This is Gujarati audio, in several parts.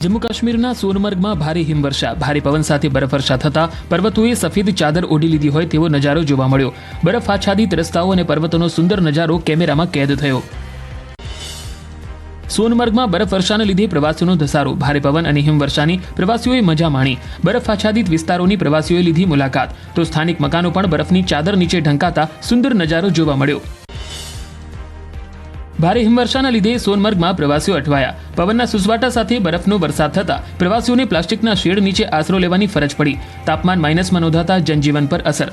જમ્મુ કાશ્મીરના સોનમર્ગમાં ભારે હિમવર્ષા, ભારે પવન સાથે બરફવર્ષા થતા પર્વતોએ સફેદ ચાદર ઓઢી લીધી હોય તેવો નજારો જોવા મળ્યો. બરફ આચ્છાદિત રસ્તાઓ અને પર્વતોનો સુંદર નજારો કેમેરામાં કેદ થયો. સોનમર્ગમાં બરફવર્ષાને લીધે પ્રવાસીઓનો ધસારો, ભારે પવન અને હિમવર્ષાની પ્રવાસીઓએ મજા માણી. બરફ આચ્છાદિત વિસ્તારોની પ્રવાસીઓએ લીધી મુલાકાત, તો સ્થાનિક મકાનો પણ બરફની ચાદર નીચે ઢંકાતા સુંદર નજારો જોવા મળ્યો. ભારે હિમવર્ષાના લીધે સોનમર્ગમાં પ્રવાસીઓ અટવાયા. પવનના સુસવાટા સાથે બરફનો વરસાદ થતા પ્રવાસીઓને પ્લાસ્ટિકના શેડ નીચે આશરો લેવાની ફરજ પડી. તાપમાન માઇનસમાં નોંધાતા જનજીવન પર અસર.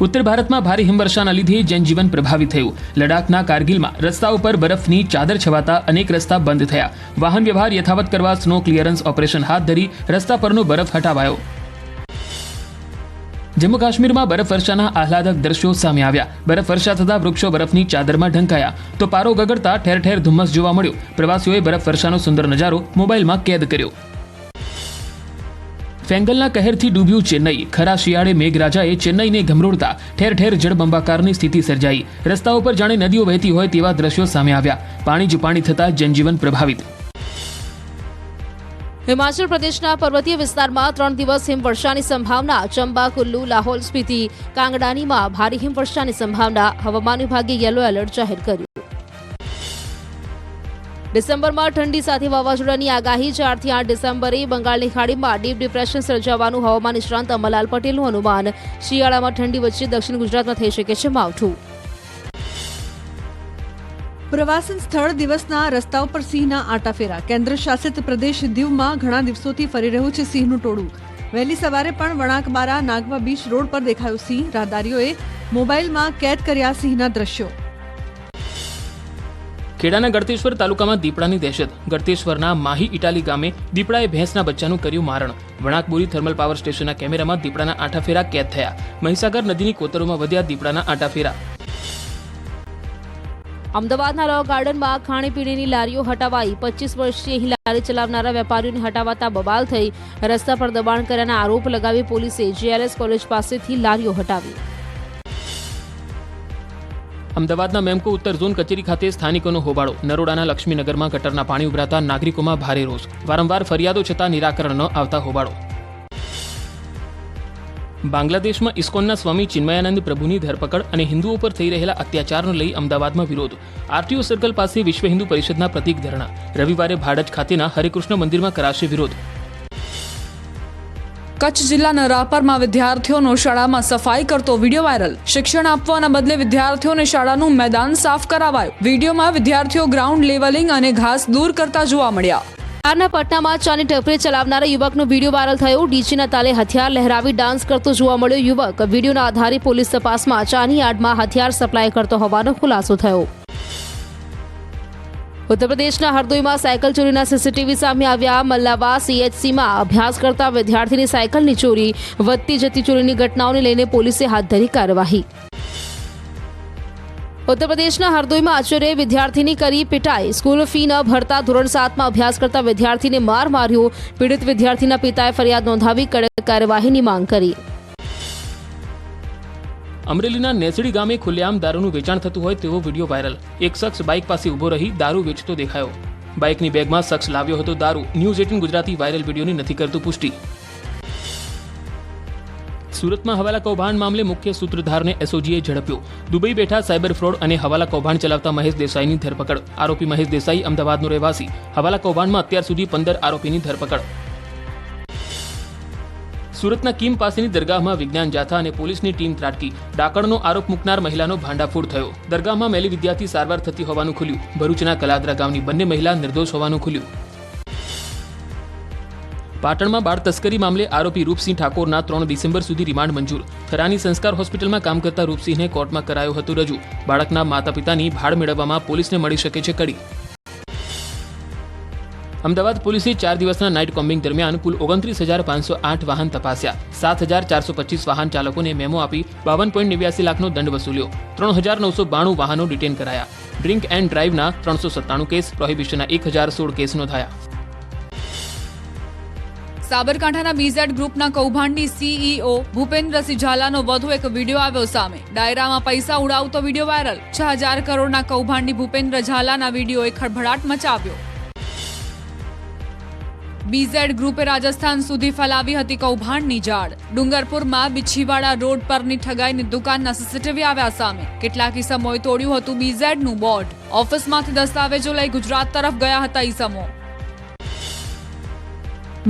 ઉત્તર ભારતમાં ભારે હિમવર્ષાના લીધે જનજીવન પ્રભાવિત થયું. લડાખના કારગિલમાં રસ્તાઓ પર બરફની ચાદર છવાતા અનેક રસ્તા બંધ થયા. વાહન વ્યવહાર યથાવત કરવા સ્નો ક્લિયરન્સ ઓપરેશન હાથ ધરી રસ્તા પરનો બરફ હટાવાયો. જમ્મુ કાશ્મીરમાં બરફવર્ષાના આહલાદક દ્રશ્યો સામે આવ્યા. બરફવર્ષા થતા વૃક્ષો બરફની ચાદરમાં ઢંકાયા, તો પારો ગગડતા ઠેર ઠેર ધુમ્મસ જોવા મળ્યો. પ્રવાસીઓએ બરફવર્ષાનો સુંદર નજારો મોબાઈલમાં કેદ કર્યો. ફેંગલના કહેરથી ડૂબ્યું ચેન્નઈ. ખરા શિયાળે મેઘરાજાએ ચેન્નઈને ગમરોડતા ઠેર ઠેર જળબંબાકારની સ્થિતિ સર્જાઈ. રસ્તાઓ પર જાણે નદીઓ વહેતી હોય તેવા દ્રશ્યો સામે આવ્યા. પાણી જ પાણી થતા જનજીવન પ્રભાવિત. હિમાચલ પ્રદેશના પર્વતીય વિસ્તારમાં 3 દિવસ હિમવર્ષાની સંભાવના. ચંબા, કુલ્લુ, લાહોલ સ્પીતિ, કાંગડાનીમાં ભારે હિમવર્ષાની સંભાવના. હવામાન વિભાગે યલો એલર્ટ જાહેર કર્યું. ડિસેમ્બરમાં ઠંડી સાથે વાવાઝોડાની આગાહી. 4 થી 8 ડિસેમ્બરે બંગાળની ખાડીમાં ડીપ ડિપ્રેશન સર્જાવાનું હવામાન નિષ્ણાંત અમરલાલ પટેલનું અનુમાન. શિયાળામાં ઠંડી વચ્ચે દક્ષિણ ગુજરાતમાં થઈ શકે છે માવઠું. પ્રવાસન સ્થળ દિવસના રસ્તાઓ પર સિંહના આટાફેરા. કેન્દ્ર શાસિત પ્રદેશ દીવમાં ઘણા દિવસોથી ફરી રહ્યું છે સિંહનું ટોળું. વહેલી સવારે પણ વણાકબારા નાગવા બીચ રોડ પર દેખાયું સિંહ. રાહદારીઓએ મોબાઈલમાં કેદ કર્યા સિંહના દ્રશ્યો. ખેડાના ગળતેશ્વર તાલુકામાં દીપડાની દહેશત. ગળતેશ્વરના માહી ઇટાલી ગામે દીપડાએ ભેંસના બચ્ચાનું કર્યું મારણ. વણાકબોરી થર્મલ પાવર સ્ટેશનના કેમેરામાં દીપડાના આટાફેરા કેદ થયા. મહીસાગર નદીની કોતરોમાં વધ્યા દીપડાના આટાફેરા. અમદાવાદના લો ગાર્ડનમાં ખાણીપીણીની લારીઓ હટાવાઈ. 25 વર્ષીય અહીં લારી ચલાવનારા વેપારીઓને હટાવાતા બબાલ થઈ. રસ્તા પર દબાણ કર્યાના આરોપ લગાવી પોલીસે જીઆરએસ કોલેજ પાસેથી લારીઓ હટાવી. અમદાવાદના મેમકો ઉત્તર ઝોન કચેરી ખાતે સ્થાનિકોનો હોબાળો. નરોડાના લક્ષ્મીનગરમાં ગટરના પાણી ઉભરાતા નાગરિકોમાં ભારે રોષ. વારંવાર ફરિયાદો છતાં નિરાકરણ ન આવતા હોબાળો. બાંગ્લાદેશમાં ઇસ્કોનના સ્વામી ચિન્મયાનંદ પ્રભુની ધરપકડ અને હિન્દુઓ પર થઈ રહેલા અત્યાચારને લઈ અમદાવાદમાં વિરોધ. આરટીઓ સર્કલ પાસે વિશ્વ હિન્દુ પરિષદના પ્રતિક ધરણા. રવિવારે ભાડજ ખાતેના હરેકૃષ્ણ મંદિરમાં કરાશે વિરોધ. કચ્છ જિલ્લાના રાપરમાં વિદ્યાર્થીઓનો શાળામાં સફાઈ કરતો વિડીયો વાયરલ. શિક્ષણ આપવાના બદલે વિદ્યાર્થીઓને શાળાનું મેદાન સાફ કરાવાયું. વિડીયોમાં વિદ્યાર્થીઓ ગ્રાઉન્ડ લેવલિંગ અને ઘાસ દૂર કરતા જોવા મળ્યા. બિહારના પટનામાં ચાની ટપરી ચલાવનારા યુવકનો વિડીયો વાયરલ થયો. ડીજીના તાલે હથિયાર લહેરાવી ડાન્સ કરતો જોવા મળ્યો યુવક. વિડીયોના આધારે પોલીસ તપાસમાં ચાની આડમાં હથિયાર સપ્લાય કરતો હોવાનો ખુલાસો થયો. ઉત્તર પ્રદેશના હરદોઈમાં સાયકલ ચોરીના સીસીટીવી સામે આવ્યા. મલ્લાવા સીએચસીમાં અભ્યાસ કરતા વિદ્યાર્થીની સાયકલની ચોરી. વધતી જતી ચોરીની ઘટનાઓને લઈને પોલીસે હાથ ધરી કાર્યવાહી. ઉત્તર પ્રદેશના હરદોઈમાં આચાર્ય વિદ્યાર્થીની કરી પિટાઈ. સ્કૂલ ફી ન ભરતા ધોરણ 7માં અભ્યાસ કરતા વિદ્યાર્થીને માર માર્યો. પીડિત વિદ્યાર્થીના પિતાએ ફરિયાદ નોંધાવી કડક કાર્યવાહીની માંગ કરી. અમરેલીના નેસડી ગામે ખુલ્લેઆમ દારૂનું વેચાણ થતું હોય તેવો વિડીયો વાયરલ. એક શખ્સ બાઇક પાસે ઉભો રહી દારૂ વેચતો દેખાયો. બાઇકની બેગમાં શખ્સ લાવ્યો હતો દારૂ. ન્યૂઝ 18 ગુજરાતી વાયરલ વિડીયોની નથી કરતું પુષ્ટિ. સુરતમાં હવાલા કૌભાંડ મામલે મુખ્ય સૂત્રધારને એસઓજીએ ઝડપ્યો. દુબઈ બેઠા સાયબર ફ્રોડ અને હવાલા કૌભાંડ ચલાવતા મહેશ દેસાઈની ધરપકડ. આરોપી મહેશ દેસાઈ અમદાવાદનો રહેવાસી. હવાલા કૌભાંડમાં અત્યાર સુધી 15 આરોપીની ધરપકડ. સુરતના કીમ પાસેની દરગાહમાં વિજ્ઞાન જાથા અને પોલીસની ટીમ ત્રાટકી. ડાકણનો આરોપ મૂકનાર મહિલાનો ભાંડાફોડ થયો. દરગાહમાં મેલી વિદ્યાર્થી સારવાર થતી હોવાનું ખુલ્યું. ભરૂચના કલાદરા ગામની બંને મહિલા નિર્દોષ હોવાનું ખુલ્યું. પાટણમાં બાળ તસ્કરી મામલે આરોપી રૂપસિંહ ઠાકોરના 3 ડિસેમ્બર સુધી રિમાન્ડ મંજૂર. થરાની સંસ્કાર હોસ્પિટલમાં કામ કરતા રૂપસિંહને કોર્ટમાં કરાયો હતો રજૂ. બાળકના માતા પિતાની ભાડ મેળવવામાં પોલીસને મળી શકે છે કડી. અમદાવાદ પોલીસે 4 દિવસના નાઇટ કોમ્બિંગ દરમિયાન કુલ 29,508 વાહન તપાસ્યા. 7,425 વાહન ચાલકોને મેમો આપી 52.89 લાખનો દંડ વસૂલ્યો. 3,992 વાહનો ડિટેન કરાયા. ડ્રિંક એન્ડ ડ્રાઇવના 397 કેસ, પ્રોહિબિશનના 1,016 કેસ નોંધાયા. સાબરકાંઠાના બીઝેડ ગ્રુપના કૌભાંડની સીઈઓ ભૂપેન્દ્રસિંહ ઝાલાનો વધુ એક વિડીયો આવ્યો સામે. ડાયરામાં પૈસા ઉડાવતો વિડીયો વાયરલ. 6,000 કરોડના કૌભાંડની ભૂપેન્દ્ર ઝાલાના વિડીયોએ ખળભળાટ મચાવ્યો. બીઝેડ ગ્રુપે રાજસ્થાન સુધી ફેલાવી હતી કૌભાંડની જાળ. ડુંગરપુરમાં બિછીવાડા રોડ પરની ઠગાઈની દુકાનના સીસીટીવી આવ્યા સામે. કેટલાક ઈસમોએ તોડ્યું હતું બીઝેડનું બોર્ડ. ઓફિસમાંથી દસ્તાવેજો લઈ ગુજરાત તરફ ગયા હતા ઈસમો.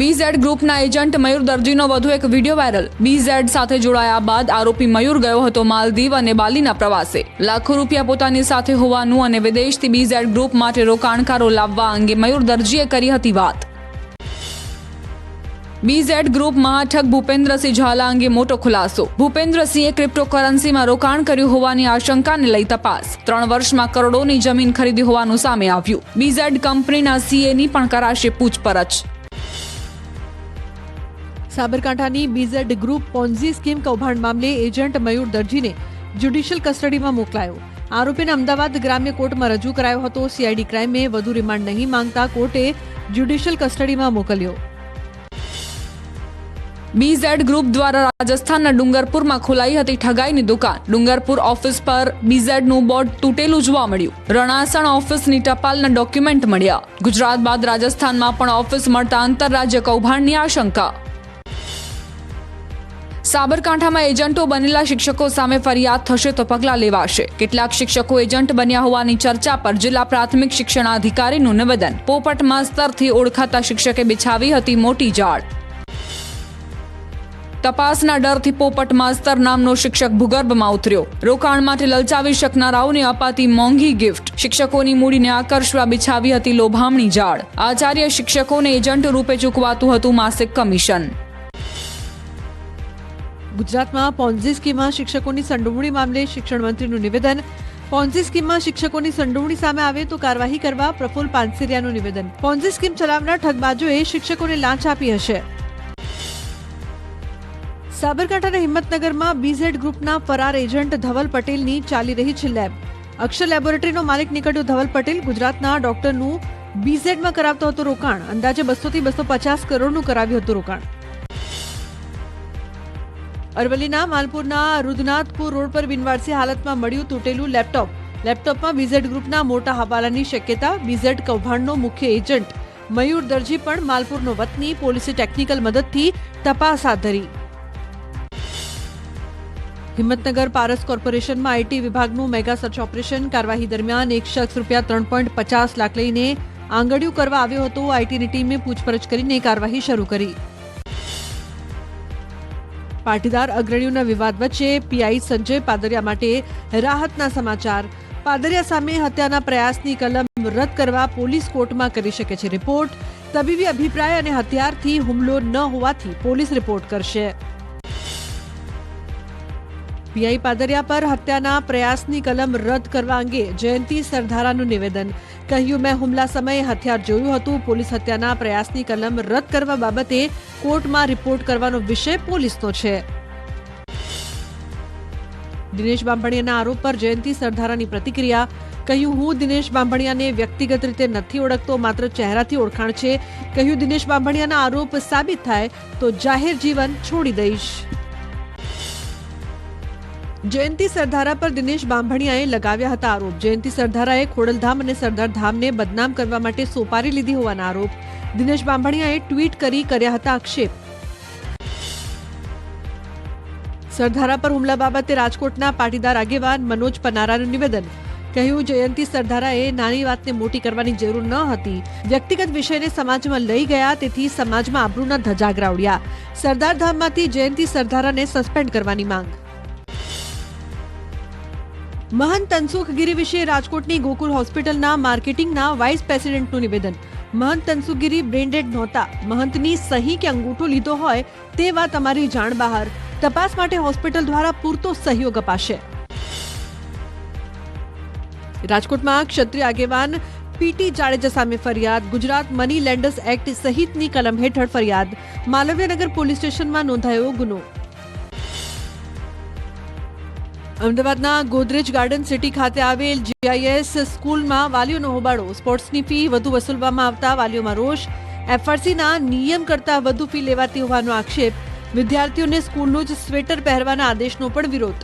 બીઝેડ ગ્રુપના એજન્ટ મયુર દરજીનો વધુ એક વિડીયો વાયરલ. બીઝેડ સાથે જોડાયા બાદ આરોપી મયુર ગયો હતો માલદીવ અને બાલીના પ્રવાસે. લાખો રૂપિયા પોતાની સાથે હોવાનું અને વિદેશથી બીઝેડ ગ્રુપ માટે રોકાણકારો લાવવા અંગે મયુર દરજીએ કરી હતી વાત. બીઝેડ ગ્રુપ મહાઠગ ભૂપેન્દ્રસિંહ ઝાલા અંગે મોટો ખુલાસો. ભૂપેન્દ્રસિંહે ક્રિપ્ટોકરન્સીમાં રોકાણ કર્યું હોવાની આશંકાને લઈ તપાસ. 3 વર્ષમાં કરોડોની જમીન ખરીદી હોવાનું સામે આવ્યું. બીઝેડ કંપનીના સીએની પણ કરાશે પૂછપરછ. સાબરકાંઠાની બીઝેડ ગ્રુપ પોન્ઝી સ્કીમ કૌભાંડ મામલે એજન્ટ મયુર દરજીને જ્યુડિશિયલ કસ્ટડીમાં મોકલાયો. આરોપીને અમદાવાદ ગ્રામ્ય કોર્ટમાં રજૂ કરાયો હતો. સીઆઈડી ક્રાઇમે વધુ રિમાન્ડ નહીં માંગતા કોર્ટે જ્યુડિશિયલ કસ્ટડીમાં મોકલ્યો. બીઝેડ ગ્રુપ દ્વારા રાજસ્થાનના ડુંગરપુરમાં ખોલાઈ હતી ઠગાઈની દુકાન. ડુંગરપુર ઓફિસ પર બીઝેડનું બોર્ડ તૂટેલું જોવા મળ્યું. રણાસણ ઓફિસની ટપાલના ડોક્યુમેન્ટ મળ્યા. ગુજરાત બાદ રાજસ્થાનમાં પણ ઓફિસ મળતા આંતરરાજ્ય કૌભાંડની આશંકા. સાબરકાંઠામાં એજન્ટો બનેલા શિક્ષકો સામે ફરિયાદ થશે તો પગલાં લેવાશે. કેટલાક શિક્ષકો એજન્ટ બન્યા હોવાની ચર્ચા પર જિલ્લા પ્રાથમિક શિક્ષણાધિકારીનું નિવેદન. પોપટ માસ્તરથી ઓળખાતા શિક્ષકે બિછાવી હતી મોટી જાળ. તપાસના ડરથી પોપટ માસ્તર નામનો શિક્ષક ભૂગર્ભમાં ઉતર્યો. રોકાણ માટે લલચાવી શકનારાઓને અપાતી મોંઘી ગિફ્ટ. શિક્ષકોની મૂડીને આકર્ષવા બિછાવી હતી લોભામણી જાળ. આચાર્ય શિક્ષકોને એજન્ટ રૂપે ચૂકવાતું હતું માસિક કમિશન. ગુજરાતમાં પોન્ઝી સ્કીમમાં શિક્ષકોની સંડોવણી મામલે શિક્ષણ મંત્રીનું નિવેદન. પોન્ઝી સ્કીમમાં શિક્ષકોની સંડોવણી સામે આવે તો કાર્યવાહી કરવા પ્રફુલ્લ પાનસેરિયાનું નિવેદન. પોન્ઝી સ્કીમ ચલાવનાર ઠગબાજોએ શિક્ષકોને લાંચ આપી હશે. સાબરકાંઠાના હિંમતનગરમાં બીઝેડ ગ્રુપના ફરાર એજન્ટ ધવલ પટેલની ચાલી રહી છે લેબ. અક્ષર લેબોરેટરીનો માલિક નીકળ્યો ધવલ પટેલ. ગુજરાતના ડોક્ટરનું બીઝેડમાં કરાવતો હતો રોકાણ. અંદાજે 200 થી 250 કરોડનું કરાવ્યું હતું રોકાણ. અરવલ્લીના માલપુરના રુદનાથપુર રોડ પર બિનવારસી હાલતમાં મળ્યું તૂટેલું લેપટોપ. લેપટોપમાં બીઝેડ ગ્રુપના મોટા હવાલાની શક્યતા. બીઝેડ કૌભાંડનો મુખ્ય એજન્ટ મયુર દરજી પણ માલપુરનો વતની. પોલીસે ટેકનિકલ મદદથી તપાસ હાથ ધરી. હિંમતનગર પારસ કોર્પોરેશનમાં આઈટી વિભાગનું મેગા સર્ચ ઓપરેશન. કાર્યવાહી દરમિયાન એક શખ્સ ₹3.50 લાખ લઈને આંગળીયું કરવા આવ્યો હતો. આઈટીની ટીમે પૂછપરછ કરીને કાર્યવાહી શરૂ કરી. પાટીદાર અગ્રણીઓના વિવાદ વચ્ચે પીઆઈ સંજય પાદરિયા માટે રાહતના સમાચાર. પાદરિયા સામે હત્યાના પ્રયાસની કલમ રદ કરવા પોલીસ કોર્ટમાં કરી શકે છે રિપોર્ટ. તબીબી અભિપ્રાય અને હથિયારથી હુમલો ન હોવાથી પોલીસ રિપોર્ટ કરશે. પીઆઈ પાદરિયા પર હત્યાના પ્રયાસની કલમ રદ કરવા અંગે જયંતિ સરધારાનું નિવેદન. કહ્યું, મેં હુમલા સમયે હથિયાર જોયું હતું. પોલીસ હત્યાના પ્રયાસની કલમ રદ કરવા બાબતે કોર્ટમાં રિપોર્ટ કરવાનો વિષય પોલીસનો છે. દિનેશ બાંભણિયાના આરોપ પર જયંતિ સરધારાની પ્રતિક્રિયા. કહ્યું, હું દિનેશ બાંભણિયાને વ્યક્તિગત રીતે નથી ઓળખતો, માત્ર ચહેરાથી ઓળખાણ છે. કહ્યું, દિનેશ બાંભણિયાના આરોપ સાબિત થાય તો જાહેર જીવન છોડી દઈશ. જયંતિ સરધારા પર દિનેશ બાંભણિયાએ લગાવ્યા હતા આરોપ. જયંતિ સરધારાએ ખોડલધામ અને સરદારધામને બદનામ કરવા માટે સોપારી લીધી હોવાના આરોપ. દિનેશ બાંભણિયાએ ટ્વીટ કરી કર્યા હતા આક્ષેપ. સરધારા પર હુમલા બાબતે રાજકોટના પાટીદાર આગેવાન મનોજ પનારાનું નિવેદન. કહ્યું, જયંતિ સરધારાએ નાની વાતને મોટી કરવાની જરૂર ન હતી. વ્યક્તિગત વિષયને સમાજમાં લઈ ગયા, તેથી સમાજમાં આબરૂના ધજાગરા ઉડ્યા. સરદારધામમાંથી જયંતિ સરધારાને સસ્પેન્ડ કરવાની માંગ. મહંત તનસુખગીરી વિશે રાજકોટની ગોકુલ હોસ્પિટલના માર્કેટિંગના વાઇસ પ્રેસિડેન્ટનું નિવેદન. મહંત તનસુખગીરી બ્રેન્ડેડ નહોતા. મહંતની સહી કે અંગૂઠો લીધો હોય તે વાત અમારી જાણ બહાર. તપાસ માટે હોસ્પિટલ દ્વારા પૂરતો સહયોગ અપાશે. રાજકોટમાં ક્ષત્રિય આગેવાન પીટી જાડેજા સામે ફરિયાદ. ગુજરાત મની લેન્ડર્સ એક્ટ સહિતની કલમ હેઠળ ફરિયાદ. માલવ્યનગર પોલીસ સ્ટેશનમાં નોંધાયો ગુનો. અમદાવાદના ગોદરેજ ગાર્ડન સિટી ખાતે આવેલ જીઆઈએસ સ્કૂલમાં વાલીઓનો હોબાળો. સ્પોર્ટ્સની ફી વધુ વસૂલવામાં આવતા વાલીઓમાં રોષ. એફઆરસીના નિયમ કરતાં વધુ ફી લેવાતી હોવાનો આક્ષેપ. વિદ્યાર્થીઓને સ્કૂલનું જ સ્વેટર પહેરવાના આદેશનો પણ વિરોધ.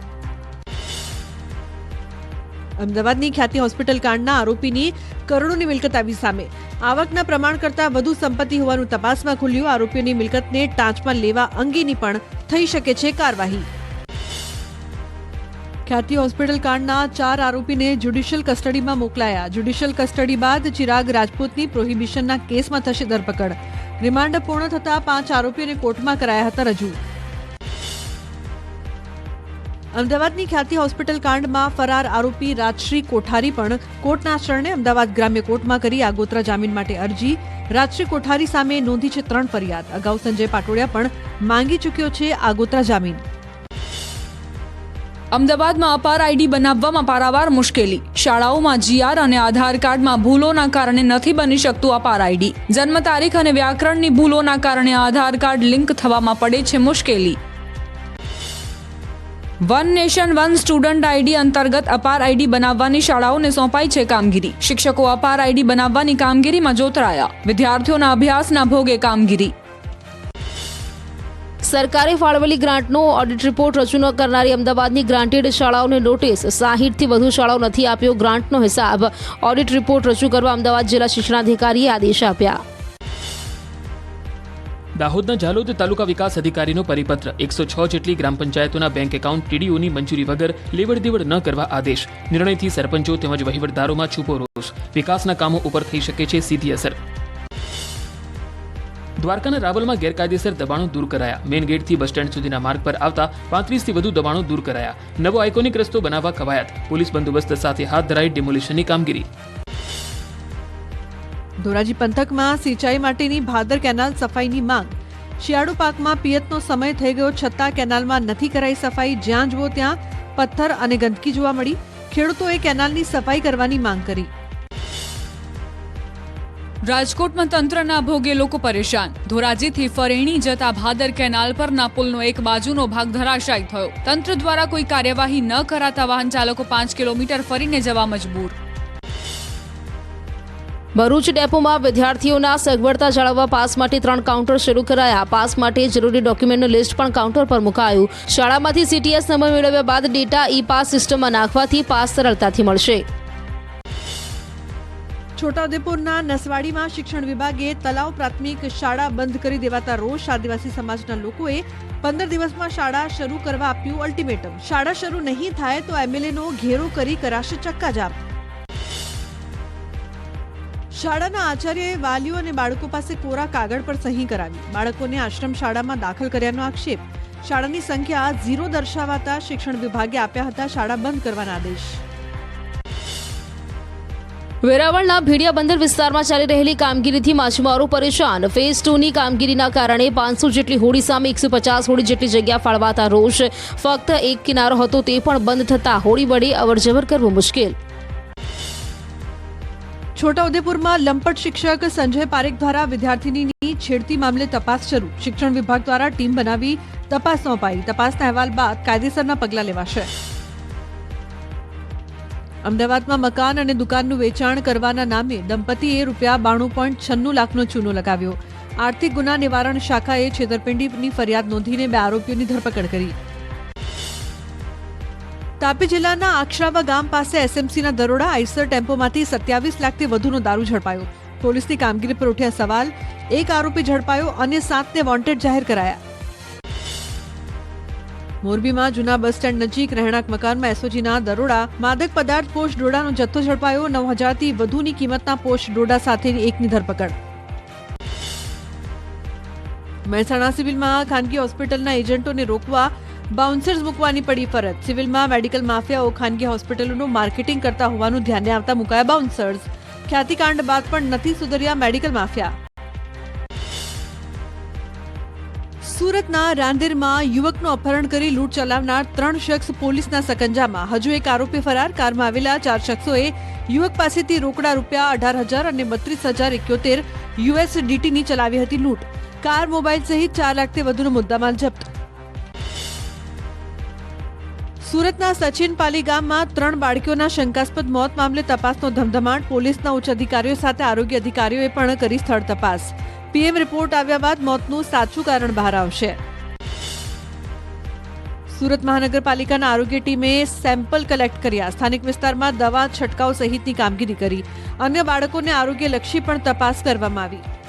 અમદાવાદની ખ્યાતિ હોસ્પિટલ કાંડના આરોપીની કરોડોની મિલકત આવી સામે. આવકના પ્રમાણ કરતાં વધુ સંપત્તિ હોવાનું તપાસમાં ખુલ્યું. આરોપીઓની મિલકતને ટાંચમાં લેવા અંગેની પણ થઈ શકે છે કાર્યવાહી. ખ્યાતિ હોસ્પિટલ કાંડના 4 આરોપીને જ્યુડિશિયલ કસ્ટડીમાં મોકલાયા. જ્યુડિશિયલ કસ્ટડી બાદ ચિરાગ રાજપૂતની પ્રોહિબિશનના કેસમાં થશે ધરપકડ. રિમાન્ડ પૂર્ણ થતાં 5 આરોપીઓને કોર્ટમાં કરાયા હતા રજૂ. અમદાવાદની ખ્યાતિ હોસ્પિટલ કાંડમાં ફરાર આરોપી રાજશ્રી કોઠારી પણ કોર્ટના શરણે અમદાવાદ ગ્રામ્ય કોર્ટમાં કરી આગોતરા જામીન માટે અરજી. રાજશ્રી કોઠારી સામે નોંધી છે 3 ફરિયાદ. અગાઉ સંજય પાટોડિયા પણ માંગી ચૂક્યો છે આગોતરા જામીન. અમદાવાદમાં અપાર આઈડી બનાવવામાં પારાવાર મુશ્કેલી. શાળાઓમાં જીઆર અને આધાર કાર્ડમાં ભૂલોના કારણે નથી બની શકતું અપાર આઈડી. જન્મ તારીખ અને વ્યાકરણની ભૂલોના કારણે આધાર કાર્ડ લિંક થવામાં પડે છે મુશ્કેલી. One nation one student ID અંતર્ગત અપાર આઈડી બનાવવાની શાળાઓને સોંપાઈ છે કામગીરી. શિક્ષકો અપાર આઈડી બનાવવાની કામગીરીમાં જોતરાયા. વિદ્યાર્થીઓના અભ્યાસના ભોગે કામગીરી. સરકારે ફાળવેલી ગ્રાન્ટનો ઓડિટ રિપોર્ટ રજૂ ન કરનારી અમદાવાદની ગ્રાન્ટેડ શાળાઓને નોટિસ. 60થી વધુ શાળાઓ નથી આપ્યો ગ્રાન્ટનો હિસાબ. ઓડિટ રિપોર્ટ રજૂ કરવા અમદાવાદ જિલ્લા શિક્ષણાધિકારીએ આદેશ આપ્યા. દાહોદના ઝાલોદ તાલુકા વિકાસ અધિકારીનો પરિપત્ર. 106 જેટલી ગ્રામ પંચાયતોના બેંક એકાઉન્ટ ટીડીઓની મંજૂરી વગર લેવડ દેવડ ન કરવા આદેશ. નિર્ણયથી સરપંચો તેમજ વહીવટદારોમાં છૂપો રોષ. વિકાસના કામો ઉપર થઈ શકે છે સીધી અસર. દ્વારકાના રાવલમાં ગેરકાયદેસર દબાણો દૂર કરાયા. મેઇન ગેટથી બસ સ્ટેન્ડ સુધીના માર્ગ પર આવતા 35થી વધુ દબાણો દૂર કરાયા. નવો આઇકોનિક રસ્તો બનાવવા કવાયત. પોલીસ બંદોબસ્ત સાથે હાથ ધરાઈ ડિમોલિશનની કામગીરી. ધોરાજી પંથકમાં સિંચાઈ માટેની ભાદર કેનાલ સફાઈની માંગ. શિયાળુ પાકમાં પિયતનો સમય થઈ ગયો છતાં કેનાલમાં નથી કરાઈ સફાઈ. જ્યાં જુઓ ત્યાં પથ્થર અને ગંદકી જોવા મળી. ખેડૂતોએ કેનાલની સફાઈ કરવાની માંગ કરી. રાજકોટમાં તંત્રના ભોગે લોકો પરેશાન. ધોરાજીથી ફરેણી જતા ભાદર કેનાલ પરના પુલનો એક બાજુનો ભાગ ધરાશાયી થયો. તંત્ર દ્વારા કોઈ કાર્યવાહી ન કરાતા વાહન ચાલકો 5 કિલોમીટર ફરીને જવા મજબૂર. ભરૂચ ડેપોમાં વિદ્યાર્થીઓના સગવડતા જાળવવા પાસ માટે 3 કાઉન્ટર શરૂ કરાયા. પાસ માટે જરૂરી ડોક્યુમેન્ટનું લિસ્ટ પણ કાઉન્ટર પર મુકાયું. શાળામાંથી CTS નંબર મેળવ્યા બાદ ડેટા ઈ-પાસ સિસ્ટમમાં નાખવાથી પાસ સરળતાથી મળશે. છોટાઉદેપુરના નસવાડીમાં શિક્ષણ વિભાગે તલાવ પ્રાથમિક શાળા બંધ કરી દેવાતા રોષ. આદિવાસી સમાજના લોકોએ 15 દિવસમાં શાળા શરૂ કરવા આપ્યું અલ્ટિમેટમ. શાળા શરૂ નહીં થાય તો MLAનો ઘેરો કરી કરાશે ચક્કાજામ. શાળાના આચાર્યએ વાલીઓ અને બાળકો પાસે કોરા કાગળ પર સહી કરાવી. બાળકોને આશ્રમ શાળામાં દાખલ કર્યાનો આક્ષેપ. શાળાની સંખ્યા 0 દર્શાવાતા શિક્ષણ વિભાગે આપ્યા હતા શાળા બંધ કરવાના આદેશ. વેરાવળના ભીડિયા બંદર વિસ્તારમાં ચાલી રહેલી કામગીરીથી માછીમારો પરેશાન. ફેઝ 2ની કામગીરીના કારણે 500 જેટલી હોડી સામે 150 હોડી જેટલી જગ્યા ફાળવાતા રોષ. ફક્ત એક કિનારો હતો તે પણ બંધ થતા હોડી વડે અવરજવર કરવું મુશ્કેલ. છોટાઉદેપુરમાં લંપટ શિક્ષક સંજય પારેખ દ્વારા વિદ્યાર્થીનીની છેડતી મામલે તપાસ શરૂ. શિક્ષણ વિભાગ દ્વારા ટીમ બનાવી તપાસ સોંપાઈ. તપાસના અહેવાલ બાદ કાયદેસરના પગલાં લેવાશે. અમદાવાદમાં મકાન અને દુકાનનું વેચાણ કરવાના નામે દંપતીએ ₹92.96 લાખનો ચૂનો લગાવ્યો. આર્થિક ગુના નિવારણ શાખાએ છેતરપિંડીની ફરિયાદ નોંધીને 2 આરોપીઓની ધરપકડ કરી. તાપી જિલ્લાના આક્ષરાવા ગામ પાસે SMCના દરોડા. આઈસર ટેમ્પોમાંથી 27 લાખથી વધુનો દારૂ ઝડપાયો. પોલીસની કામગીરી પર ઉઠ્યા સવાલ. 1 આરોપી ઝડપાયો, અન્ય 7ને વોન્ટેડ જાહેર કરાયા. મોરબીમાં જૂના બસ સ્ટેન્ડ નજીક રહેણાંક મકાનમાં SOGના દરોડા. માદક પદાર્થ પોસ્ટ ડોડાનો જથ્થો ઝડપાયો. 9,000થી વધુની કિંમતના પોસ્ટ ડોડા સાથેની એકની ધરપકડ. મહેસાણા સિવિલમાં ખાનગી હોસ્પિટલના એજન્ટોને રોકવા બાઉન્સર્સ મૂકવાની પડી ફરજ. સિવિલમાં મેડિકલ માફિયાઓ ખાનગી હોસ્પિટલોનું માર્કેટિંગ કરતા હોવાનું ધ્યાને આવતા મુકાયા બાઉન્સર્સ. ખ્યાતિકાંડ બાદ પણ નથી સુધર્યા મેડિકલ માફિયા. સુરતના રાંદેરમાં યુવકનું અપહરણ કરી લૂંટ ચલાવનાર 3 શખ્સ પોલીસના સકંજામાં. હજુ એક આરોપી ફરાર. કારમાં આવેલા 4 શખ્સોએ યુવક પાસેથી રોકડા ₹18,000 અને 32,071 USDTની ચલાવી હતી લૂંટ. કાર, મોબાઈલ સહિત 4 લાખથી વધુનો મુદ્દામાલ જપ્ત. સુરતના સચિન પાલી ગામમાં 3 બાળકીઓના શંકાસ્પદ મોત મામલે તપાસનો ધમધમાટ. પોલીસના ઉચ્ચ અધિકારીઓ સાથે આરોગ્ય અધિકારીઓએ પણ કરી સ્થળ તપાસ. PM રિપોર્ટ આવ્યા બાદ મોતનું સાચું કારણ બહાર આવશે. સુરત મહાનગરપાલિકાના આરોગ્ય ટીમે સેમ્પલ કલેક્ટ કર્યા. સ્થાનિક વિસ્તારમાં દવા છંટકાવ સહિતની કામગીરી કરી. અન્ય બાળકોને આરોગ્યલક્ષી પણ તપાસ કરવામાં આવી.